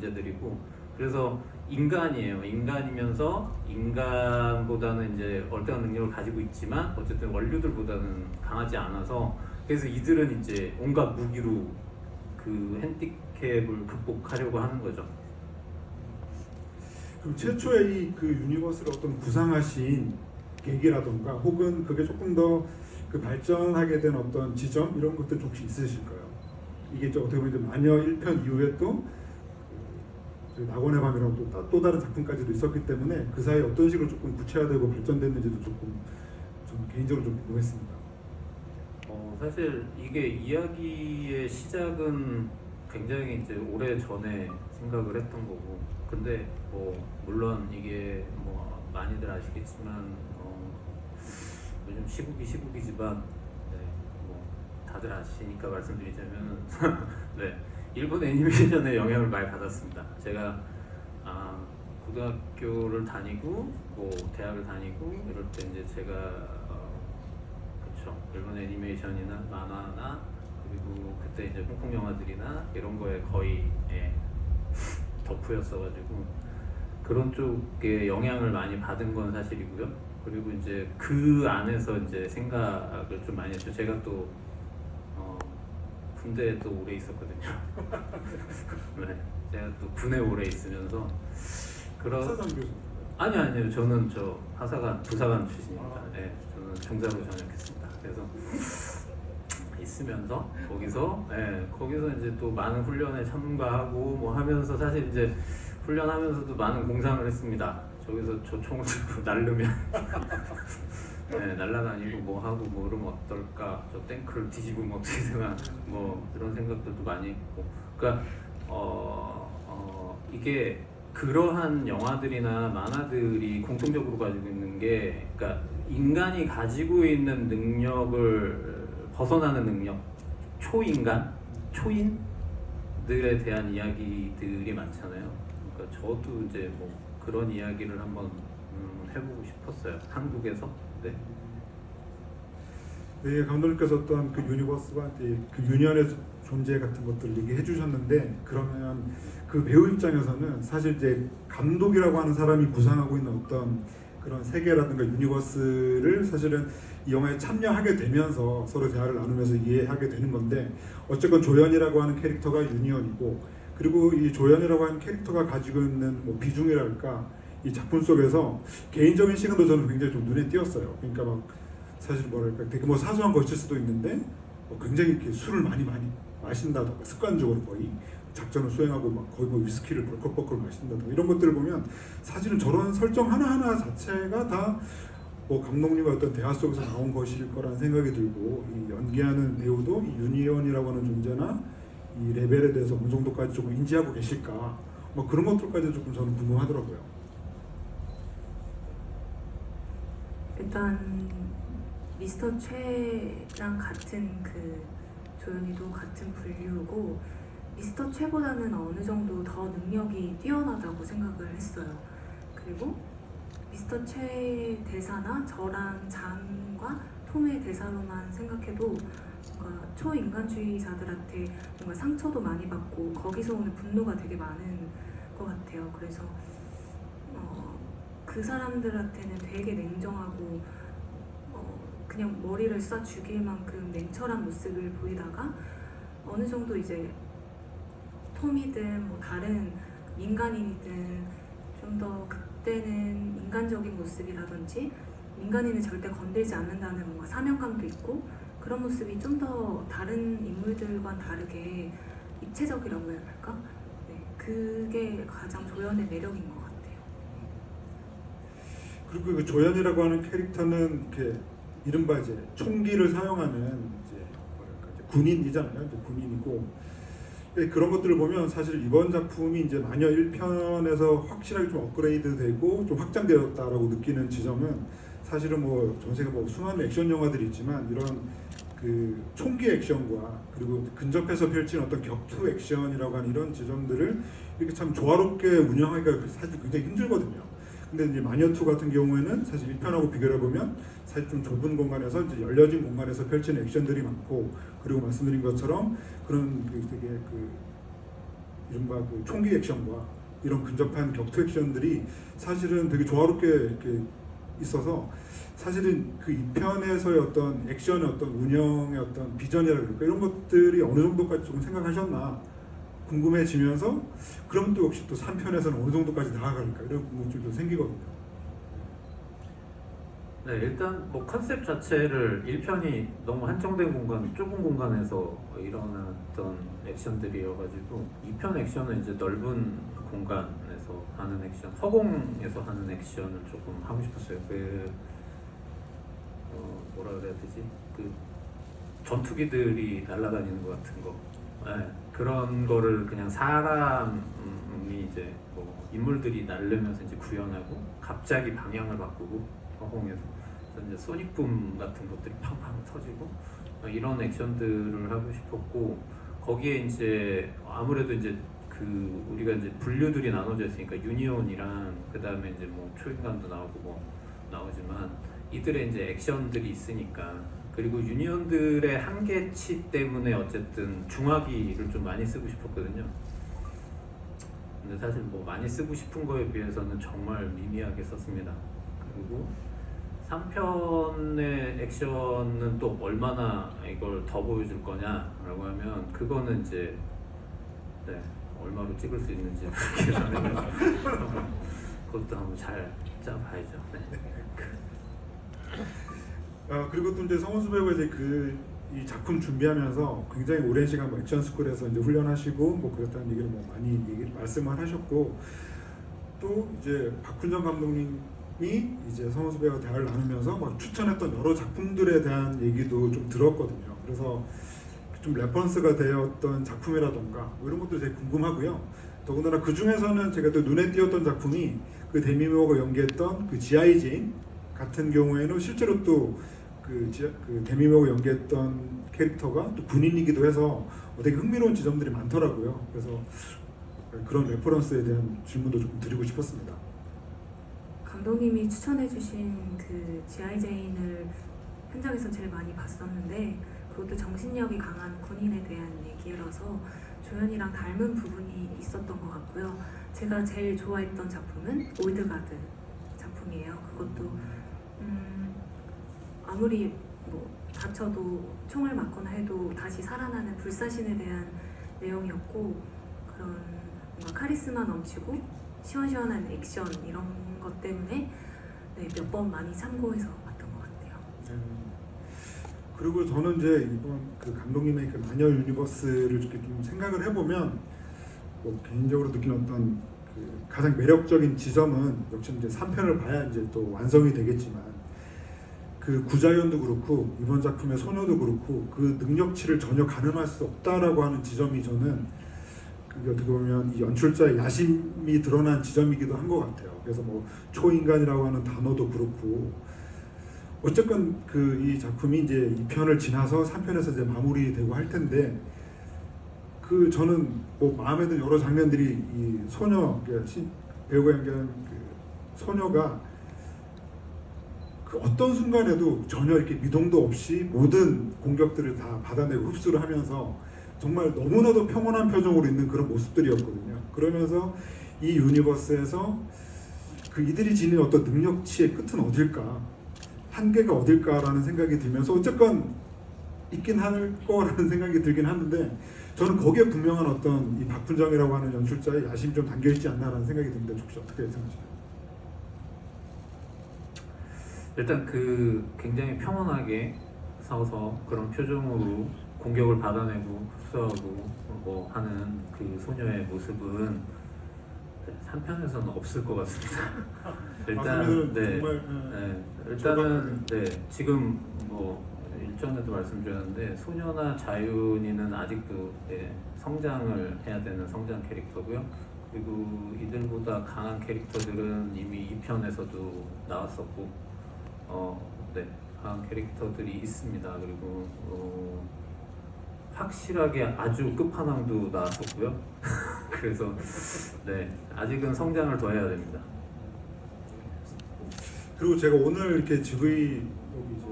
존재들이고, 그래서 인간이에요. 인간이면서 인간보다는 이제 얼떨한 능력을 가지고 있지만 어쨌든 원류들보다는 강하지 않아서, 그래서 이들은 이제 온갖 무기로 그 핸디캡을 극복하려고 하는 거죠. 그럼 최초의 이 그 유니버스를 어떤 구상하신 계기라던가 혹은 그게 조금 더 그 발전하게 된 어떤 지점 이런 것들 좀 혹시 있으실까요? 이게 좀 어떻게 보면 마녀 1편 이후에 또 낙원의 밤이라는 또 다른 작품까지도 있었기 때문에 그 사이에 어떤 식으로 조금 구체화되고 발전됐는지도 조금 좀 개인적으로 좀 궁금했습니다. 사실 이게 이야기의 시작은 굉장히 이제 오래 전에 생각을 했던 거고, 근데 물론 이게 많이들 아시겠지만 요즘 시국이지만 다들 아시니까 말씀드리자면 네, 일본 애니메이션의 영향을 많이 받았습니다. 제가 고등학교를 다니고 대학을 다니고 이럴 때 이제 제가 그쵸, 일본 애니메이션이나 만화나 그리고 그때 이제 홍콩 영화들이나 이런 거에 거의 덕후였어가지고 그런 쪽에 영향을 많이 받은 건 사실이고요. 그리고 이제 그 안에서 이제 생각을 좀 많이 했죠. 제가 또 군대에 또 오래 있었거든요. 네, 제가 또 군에 오래 있으면서 사상 교수. 아니요. 저는 부사관 출신입니다. 네, 저는 중사로 전역했습니다. 그래서 있으면서 거기서 이제 또 많은 훈련에 참가하고 하면서 사실 이제 훈련하면서도 많은 공상을 했습니다. 저기서 저 총을 들고 날르면 날라다니고 하고 그러면 어떨까? 저 탱크를 뒤집으면 어떻게 되나? 이런 생각들도 많이 했고, 그러니까 이게 그러한 영화들이나 만화들이 공통적으로 가지고 있는 게, 그러니까 인간이 가지고 있는 능력을 벗어나는 능력, 초인들에 대한 이야기들이 많잖아요. 그러니까 저도 이제 그런 이야기를 한번 해보고 싶었어요. 한국에서. 네, 감독님께서 어떤 그 유니버스와 그 유니언의 존재 같은 것들 얘기해 주셨는데, 그러면 그 배우 입장에서는 사실 이제 감독이라고 하는 사람이 구상하고 있는 어떤 그런 세계라든가 유니버스를 사실은 이 영화에 참여하게 되면서 서로 대화를 나누면서 이해하게 되는 건데, 어쨌건 조연이라고 하는 캐릭터가 유니언이고, 그리고 이 조연이라고 하는 캐릭터가 가지고 있는 비중이랄까, 이 작품 속에서 개인적인 시간도 저는 굉장히 좀 눈에 띄었어요. 그러니까 사실 되게 사소한 것일 수도 있는데 굉장히 이렇게 술을 많이 마신다던가, 습관적으로 거의 작전을 수행하고 거의 위스키를 벌컥벌컥 마신다던가, 이런 것들을 보면 사실은 저런 설정 하나하나 자체가 다 감독님과 어떤 대화 속에서 나온 것일 거라는 생각이 들고, 이 연기하는 배우도 이 유니언이라고 하는 존재나 이 레벨에 대해서 어느 정도까지 조금 인지하고 계실까, 그런 것들까지 조금 저는 궁금하더라고요. 일단 미스터 최랑 같은 그 조연이도 같은 분류고, 미스터 최보다는 어느 정도 더 능력이 뛰어나다고 생각을 했어요. 그리고 미스터 최 대사나 저랑 장과 톰의 대사로만 생각해도 뭔가 초인간주의자들한테 뭔가 상처도 많이 받고 거기서 오는 분노가 되게 많은 것 같아요. 그래서 그 사람들한테는 되게 냉정하고 그냥 머리를 쏴 죽일 만큼 냉철한 모습을 보이다가 어느 정도 이제 톰이든 다른 민간인이든 좀 더 그때는 인간적인 모습이라든지 민간인을 절대 건들지 않는다는 뭔가 사명감도 있고, 그런 모습이 좀 더 다른 인물들과는 다르게 입체적이라고 해야 할까? 네, 그게 가장 조연의 매력인 것 같아요. 그리고 그 조연이라고 하는 캐릭터는 이렇게 이른바 이제 총기를 사용하는 이제 군인이잖아요. 이제 군인이고, 그런 것들을 보면 사실 이번 작품이 이제 마녀 1편에서 확실하게 좀 업그레이드되고 좀 확장되었다라고 느끼는 지점은, 사실은 전 세계 수많은 액션 영화들이 있지만 이런 그 총기 액션과 그리고 근접해서 펼친 어떤 격투 액션이라고 하는 이런 지점들을 이렇게 참 조화롭게 운영하기가 사실 굉장히 힘들거든요. 근데 이제 마녀2 같은 경우에는 사실 1편하고 비교해 보면 사실 좀 좁은 공간에서 이제 열려진 공간에서 펼치는 액션들이 많고, 그리고 말씀드린 것처럼 그런 되게 이른바 그 총기 액션과 이런 근접한 격투 액션들이 사실은 되게 조화롭게 이렇게 있어서 사실은 그 2편에서의 어떤 액션의 어떤 운영의 어떤 비전이라 그럴까 이런 것들이 어느 정도까지 좀 생각하셨나 궁금해지면서 그럼 또 역시 또 3편에서는 어느 정도까지 나아갈까 이런 궁금증도 생기거든요. 네, 일단 뭐 컨셉 자체를 1편이 너무 한정된 공간, 좁은 공간에서 일어났던 액션들이어가지고 2편 액션은 이제 넓은 공간에서 하는 액션, 허공에서 하는 액션을 조금 하고 싶었어요. 뭐라 그래야 되지? 그 전투기들이 날아다니는 것 같은 거, 네, 그런 거를 그냥 사람이 이제 뭐 인물들이 날르면서 이제 구현하고 갑자기 방향을 바꾸고 허공에서 이제 소닉붐 같은 것들이 팡팡 터지고 이런 액션들을 하고 싶었고 거기에 이제 아무래도 이제 그 우리가 이제 분류들이 나눠져 있으니까 유니온이랑 그 다음에 이제 뭐 초인간도 나오고 뭐 나오지만 이들의 이제 액션들이 있으니까 그리고 유니온들의 한계치 때문에 어쨌든 중화기를 좀 많이 쓰고 싶었거든요. 근데 사실 뭐 많이 쓰고 싶은 거에 비해서는 정말 미미하게 썼습니다. 그리고 3편의 액션은 또 얼마나 이걸 더 보여줄 거냐라고 하면 그거는 이제 네, 얼마로 찍을 수 있는지 그것도 한번 잘 짜봐야죠. 네. 그리고 또 이제 성원수 배우가 이제 이 작품 준비하면서 굉장히 오랜 시간 뭐 액션 스쿨에서 이제 훈련하시고 뭐 그랬다는 얘기를 뭐 많이 말씀을 하셨고 또 이제 박훈정 감독님이 이제 성원수 배우와 대화를 나누면서 막 추천했던 여러 작품들에 대한 얘기도 좀 들었거든요. 그래서 좀 레퍼런스가 되었던 작품이라던가 뭐 이런 것도 되게 궁금하고요. 더군다나 그 중에서는 제가 또 눈에 띄었던 작품이 그 데미 무어가 연기했던 그 G.I. 제인 같은 경우에는 실제로 또 그 데미 무어가 연기했던 캐릭터가 또 군인이기도 해서 되게 흥미로운 지점들이 많더라고요. 그래서 그런 레퍼런스에 대한 질문도 좀 드리고 싶었습니다. 감독님이 추천해주신 그 G.I. 제인을 현장에서 제일 많이 봤었는데 그것도 정신력이 강한 군인에 대한 얘기라서 조연이랑 닮은 부분이 있었던 것 같고요. 제가 제일 좋아했던 작품은 올드가드 작품이에요. 그것도 아무리 뭐 다쳐도 총을 맞거나 해도 다시 살아나는 불사신에 대한 내용이었고 그런 뭔가 카리스마 넘치고 시원시원한 액션 이런 것 때문에 네, 몇 번 많이 참고해서 봤던 것 같아요. 그리고 저는 이제 이번 그 감독님의 그 마녀 유니버스를 이렇게 좀 생각을 해보면 뭐 개인적으로 느낀 어떤 그 가장 매력적인 지점은 역시 이제 3편을 봐야 이제 또 완성이 되겠지만 그 구자연도 그렇고 이번 작품의 소녀도 그렇고 그 능력치를 전혀 가늠할 수 없다라고 하는 지점이 저는 그게 어떻게 보면 이 연출자의 야심이 드러난 지점이기도 한 것 같아요. 그래서 뭐 초인간이라고 하는 단어도 그렇고 어쨌건 그 이 작품이 이제 2편을 지나서 3편에서 이제 마무리되고 할 텐데 그 저는 뭐 마음에 드는 여러 장면들이 이 소녀 배우가 연기한 그 소녀가 그 어떤 순간에도 전혀 이렇게 미동도 없이 모든 공격들을 다 받아내고 흡수를 하면서 정말 너무나도 평온한 표정으로 있는 그런 모습들이었거든요. 그러면서 이 유니버스에서 그 이들이 지닌 어떤 능력치의 끝은 어딜까, 한계가 어딜까라는 생각이 들면서 어쨌건 있긴 할 거라는 생각이 들긴 하는데 저는 거기에 분명한 어떤 이 박훈정이라고 하는 연출자의 야심이 좀 담겨있지 않나라는 생각이 듭니다. 혹시 어떻게 생각하시나요? 일단 그 굉장히 평온하게 서서 그런 표정으로 공격을 받아내고 흡수하고 뭐 하는 그 소녀의 모습은 3편에서는 없을 것 같습니다. 일단 네, 네, 일단은 네, 지금 뭐 일전에도 말씀드렸는데 소녀나 자윤이는 아직도 네, 성장을 해야 되는 성장 캐릭터고요. 그리고 이들보다 강한 캐릭터들은 이미 2편에서도 나왔었고 네, 강한 캐릭터들이 있습니다. 그리고 확실하게 아주 끝판왕도 나왔었고요. 그래서 네, 아직은 성장을 더 해야 됩니다. 그리고 제가 오늘 이렇게 GV 여기 이제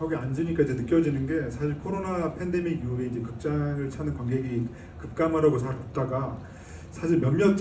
거기 앉으니까 이제 느껴지는 게 사실 코로나 팬데믹 이후에 이제 극장을 찾는 관객이 급감하라고 잘 없다가 사실 몇몇